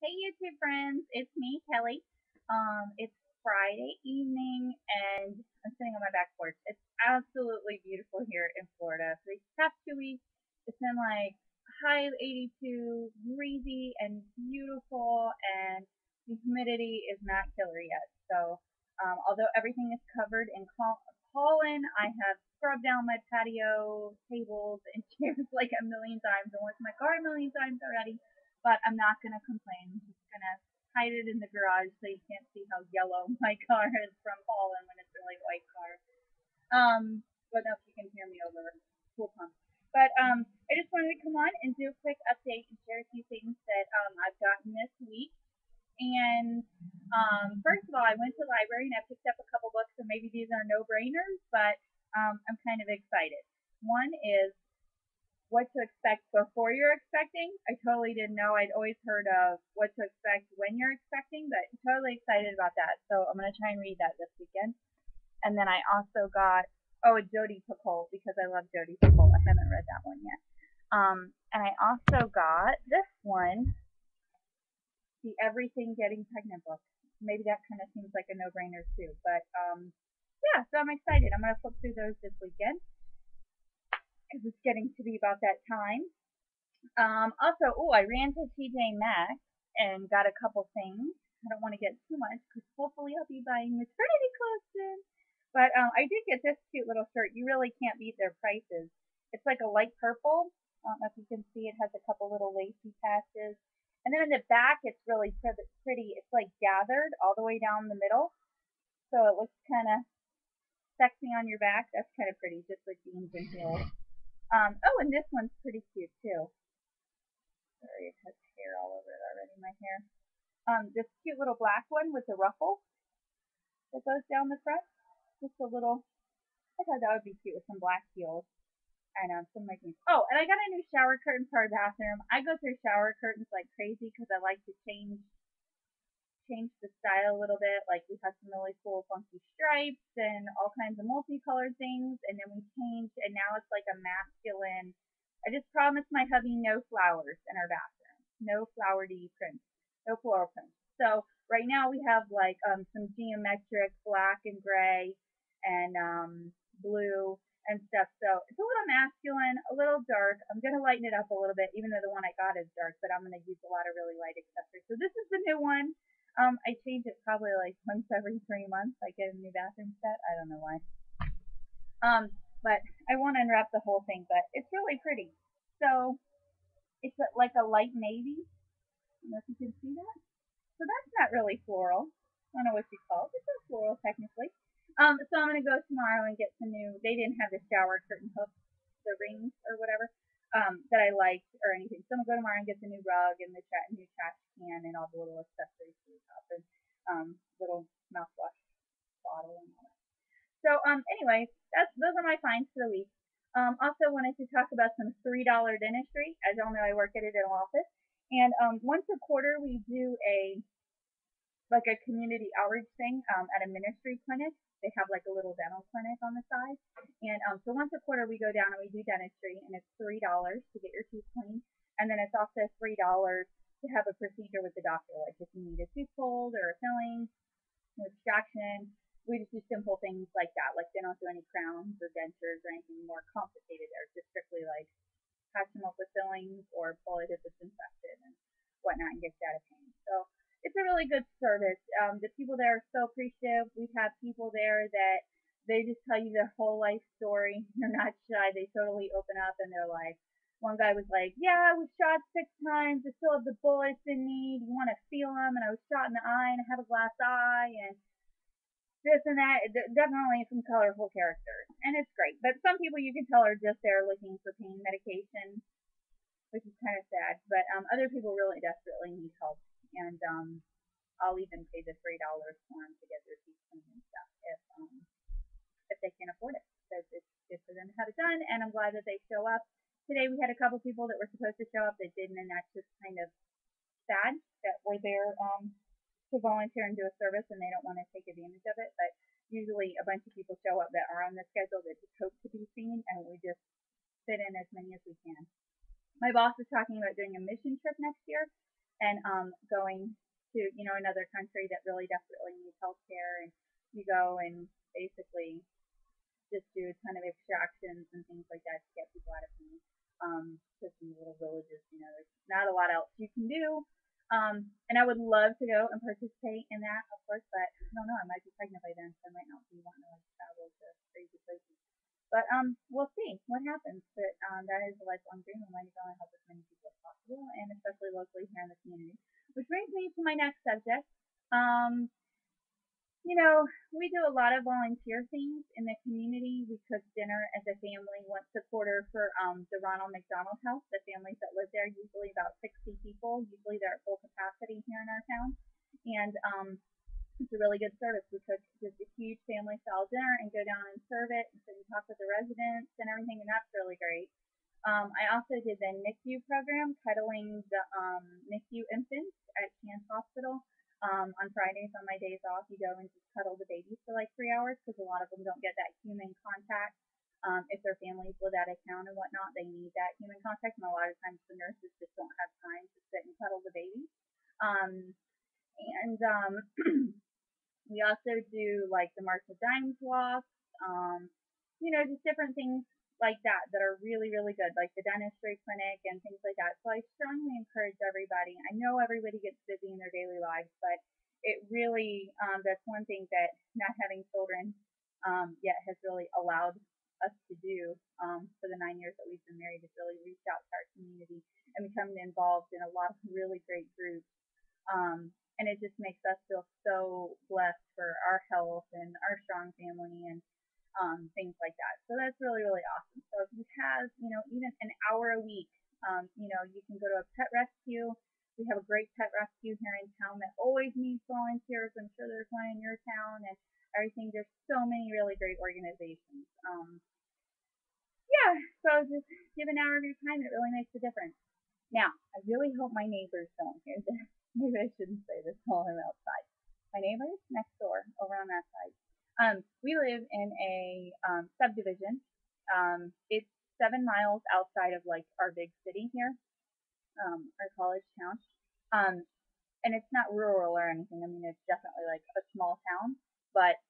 Hey YouTube friends, it's me, Kelly. It's Friday evening and I'm sitting on my back porch. It's absolutely beautiful here in Florida. For these past 2 weeks, it's been like high of 82, breezy and beautiful, and the humidity is not killer yet. So, although everything is covered in pollen, I have scrubbed down my patio tables and chairs like a million times and went to my car a million times already, but I'm not going to complain. I'm just going to hide it in the garage so you can't see how yellow my car is from pollen when it's a really white car. But no, if you can hear me over cool pump. But I just wanted to come on and do a quick update and share a few things that I've gotten this week. And first of all, I went to the library and I picked up a couple books, and maybe these are no brainers, but I'm kind of excited. One is what to expect before you're expecting. I totally didn't know. I'd always heard of what to expect when you're expecting, but I'm totally excited about that. So I'm going to try and read that this weekend. And then I also got, a Jodi Picoult, because I love Jodi Picoult. I haven't read that one yet. And I also got this one, the Everything Getting Pregnant book. Maybe that kind of seems like a no-brainer too. But yeah, so I'm excited. I'm going to flip through those this weekend because it's getting to be about that time. I ran to tjmaxx and got a couple things. I don't want to get too much because hopefully I'll be buying maternity clothes soon. But I did get this cute little shirt. You really can't beat their prices. It's like a light purple. I don't know if you can see. It has a couple little lacy patches. And then in the back, it's really pretty. It's like gathered all the way down the middle. So it looks kind of sexy on your back. That's kind of pretty, just with jeans and heels. And this one's pretty cute too. Sorry, it has hair all over it already, my hair. This cute little black one with the ruffle that goes down the front. Just a little, I thought that would be cute with some black heels. I know, some like me. Oh, and I got a new shower curtain for our bathroom. I go through shower curtains like crazy because I like to change the style a little bit. Like we have some really cool funky stripes and all kinds of multicolored things, and then we changed, and now it's like a masculine. I just promised my hubby no flowers in our bathroom, no flowery prints, no floral prints. So right now we have like some geometric black and gray and blue and stuff. So it's a little masculine, a little dark. I'm gonna lighten it up a little bit, even though the one I got is dark, but I'm gonna use a lot of really light accessories. So this is the new one. I change it probably like once every 3 months. I get a new bathroom set. I don't know why. But I won't unwrap the whole thing, but it's really pretty. So it's like a light navy. I don't know if you can see that. So that's not really floral. I don't know what you call it. It's not floral technically. So I'm gonna go tomorrow and get some new. They didn't have the shower curtain hooks, the rings or whatever, that I liked or anything. So I'm gonna go tomorrow and get the new rug and the new trash can and all the little accessories to the top and little mouthwash bottle and all that. So anyway, those are my finds for the week. Also wanted to talk about some $3 dentistry. As y'all know, I work at a dental office, and once a quarter we do a community outreach thing at a ministry clinic. They have like a little dental clinic on the side, and so once a quarter we go down and we do dentistry, and it's $3 to get your teeth cleaned, and then it's also $3 to have a procedure with the doctor, like if you need a tooth pulled or a filling, no extraction. We just do simple things like that. Like they don't do any crowns or dentures or anything more complicated there. It's just strictly like patch them up with fillings or pull it if it's infected and whatnot and get you out of pain. So it's a really good service. The people there are so appreciative. We've had people there that they just tell you their whole life story. They're not shy. They totally open up and they're like, one guy was like, yeah, I was shot 6 times. I still have the bullets in me. Do you want to feel them? And I was shot in the eye and I have a glass eye. And this and that. Definitely some colorful characters. And it's great. But some people you can tell are just there looking for pain medication, which is kind of sad. But other people really desperately need help. And I'll even pay the $3 for them to get their teeth cleaned and stuff if they can afford it, because it's good for them to have it done. And I'm glad that they show up. Today we had a couple people that were supposed to show up that didn't, and that's just kind of sad that we're there to volunteer and do a service and they don't want to take advantage of it. But usually a bunch of people show up that are on the schedule that just hope to be seen, and we just fit in as many as we can. My boss is talking about doing a mission trip next year, and going to another country that really desperately needs healthcare, and you go and basically just do a ton of extractions and things like that to get people out of pain. Just in little villages, there's not a lot else you can do. And I would love to go and participate in that, of course, but I don't know. I might be pregnant by then, so I might not be wanting to like travel to crazy places. But we'll see what happens. But that is a lifelong dream of mine to go and help as many people as possible, and especially locally here in the community. Which brings me to my next subject. Um, we do a lot of volunteer things in the community. We cook dinner as a family once a quarter for the Ronald McDonald House, the families that live there, usually about 60 people. Usually they're at full capacity here in our town. And it's a really good service. We cook just a huge family style dinner and go down and serve it. And so you talk with the residents and everything, and that's really great. I also did the NICU program, cuddling the NICU infants at Chance Hospital. On Fridays, on my days off, you go and just cuddle the babies for like 3 hours because a lot of them don't get that human contact. If their families live out of town and whatnot, they need that human contact, and a lot of times the nurses just don't have time to sit and cuddle the babies. And we also do like the March of Dimes walks, just different things like that that are really, really good, like the dentistry clinic and things like that. So I strongly encourage everybody. I know everybody gets busy in their daily lives, but it really, that's one thing that not having children yet has really allowed us to do for the 9 years that we've been married, is really reach out to our community and become involved in a lot of really great groups. And it just makes us feel so blessed for our health and our strong family and things like that. So that's really, really awesome. So if you have, even an hour a week, you can go to a pet rescue. We have a great pet rescue here in town that always needs volunteers. I'm sure there's one in your town and everything. There's so many really great organizations. Yeah, so just give an hour of your time. It really makes a difference. Now, I really hope my neighbors don't hear this. Maybe I shouldn't say this while I'm outside. My neighbors next door, over on that side. We live in a subdivision. It's 7 miles outside of like our big city here, our college town. Um, and it's not rural or anything. I mean, it's definitely like a small town, but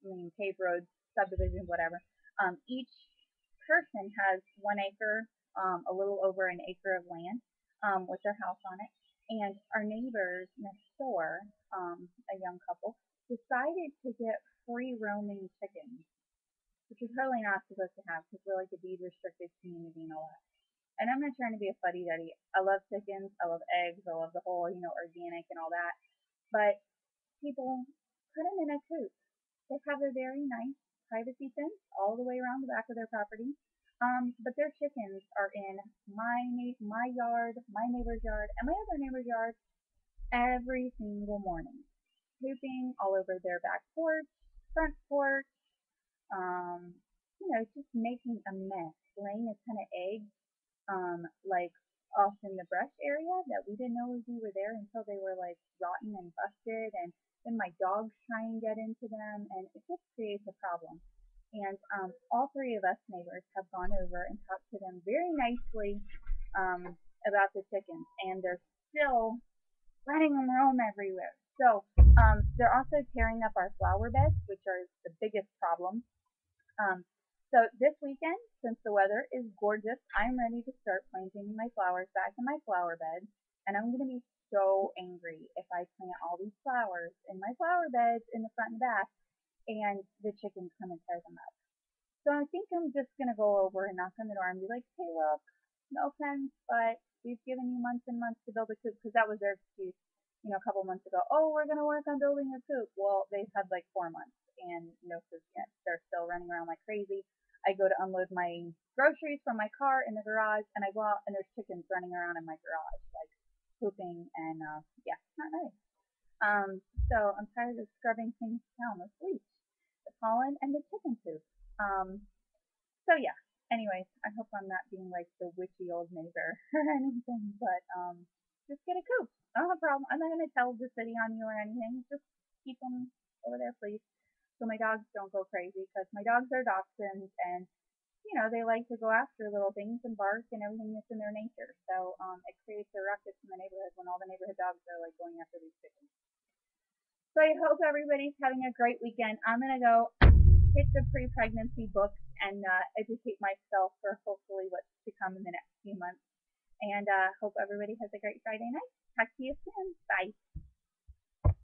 I mean, paved roads, subdivision, whatever. Each person has 1 acre, a little over an acre of land with their house on it. And our neighbors next door, a young couple, decided to get free roaming chickens, which is totally not supposed to have because we're like a deed restricted community and all that. And I'm not trying to be a fuddy duddy. I love chickens, I love eggs, I love the whole, organic and all that. But people put them in a coop. They have a very nice privacy fence all the way around the back of their property. But their chickens are in my yard, my neighbor's yard, and my other neighbor's yard every single morning, pooping all over their back porch, front porch, just making a mess, laying a ton of eggs, like off in the brush area that we didn't know we were there until they were like rotten and busted, and then my dogs try and get into them, and it just creates a problem. And all three of us neighbors have gone over and talked to them very nicely about the chickens, and they're still letting them roam everywhere. So they're also tearing up our flower beds, which are the biggest problem. So this weekend, since the weather is gorgeous, I'm ready to start planting my flowers back in my flower bed. And I'm going to be so angry if I plant all these flowers in my flower beds in the front and back and the chickens come and tear them up. So I think I'm just going to go over and knock on the door and be like, hey, look, no offense, but we've given you months and months to build a coop, because that was their excuse, a couple months ago. Oh, we're going to work on building a coop. Well, they've had like 4 months and no coop yet. They're still running around like crazy. I go to unload my groceries from my car in the garage, and I go out and there's chickens running around in my garage, like pooping, and yeah, it's not nice. So I'm tired of scrubbing things down with bleach, the pollen, and the chicken poop. So yeah. Anyways, I hope I'm not being like the witchy old neighbor or anything, but just get a coop. I don't have a problem. I'm not gonna tell the city on you or anything. Just keep them over there, please, so my dogs don't go crazy, because my dogs are dachshunds, and they like to go after little things and bark and everything that's in their nature. So it creates a ruckus in the neighborhood when all the neighborhood dogs are like going after these chickens. So I hope everybody's having a great weekend. I'm gonna go hit the pre-pregnancy books and educate myself for hopefully what's to come in the next few months. And hope everybody has a great Friday night. Talk to you soon. Bye.